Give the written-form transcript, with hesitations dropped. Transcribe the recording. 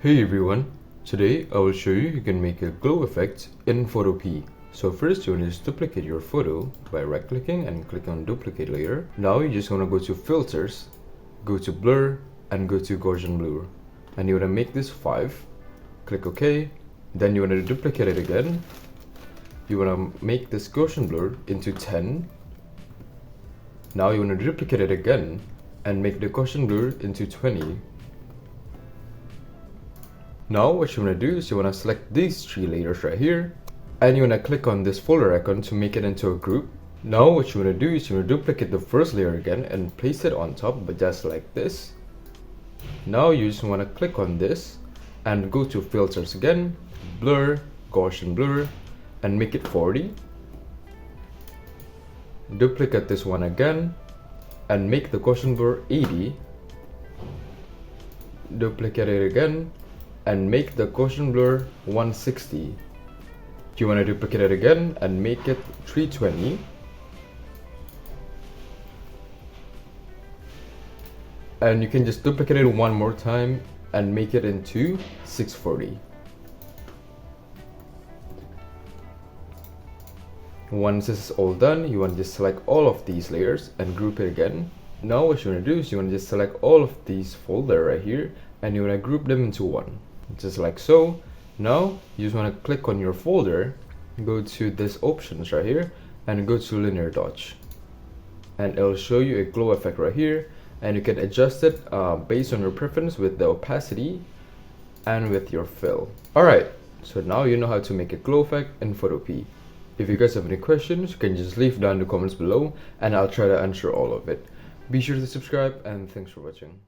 Hey everyone, today I will show you can make a glow effect in Photopea. So first you want to just duplicate your photo by right clicking and click on duplicate layer. Now you just want to go to filters, go to blur and go to Gaussian blur. And you want to make this 5, click OK, then you want to duplicate it again. You want to make this Gaussian blur into 10. Now you want to duplicate it again and make the Gaussian blur into 20. Now what you want to do is you want to select these 3 layers right here and you want to click on this folder icon to make it into a group. Now what you want to do is you want to duplicate the first layer again and place it on top, but just like this. Now you just want to click on this and go to filters again, blur, Gaussian blur and make it 40. Duplicate this one again and make the Gaussian blur 80. Duplicate it again and make the Gaussian blur 160. You want to duplicate it again and make it 320. And you can just duplicate it one more time and make it into 640. Once this is all done, you want to just select all of these layers and group it again. Now what you want to do is you want to just select all of these folder right here and you want to group them into one, just like so. Now you just want to click on your folder, go to this options right here and go to linear dodge, and it'll show you a glow effect right here, and you can adjust it based on your preference with the opacity and with your fill. Alright, so now you know how to make a glow effect in Photopea. If you guys have any questions, you can just leave down in the comments below and I'll try to answer all of it. Be sure to subscribe and thanks for watching.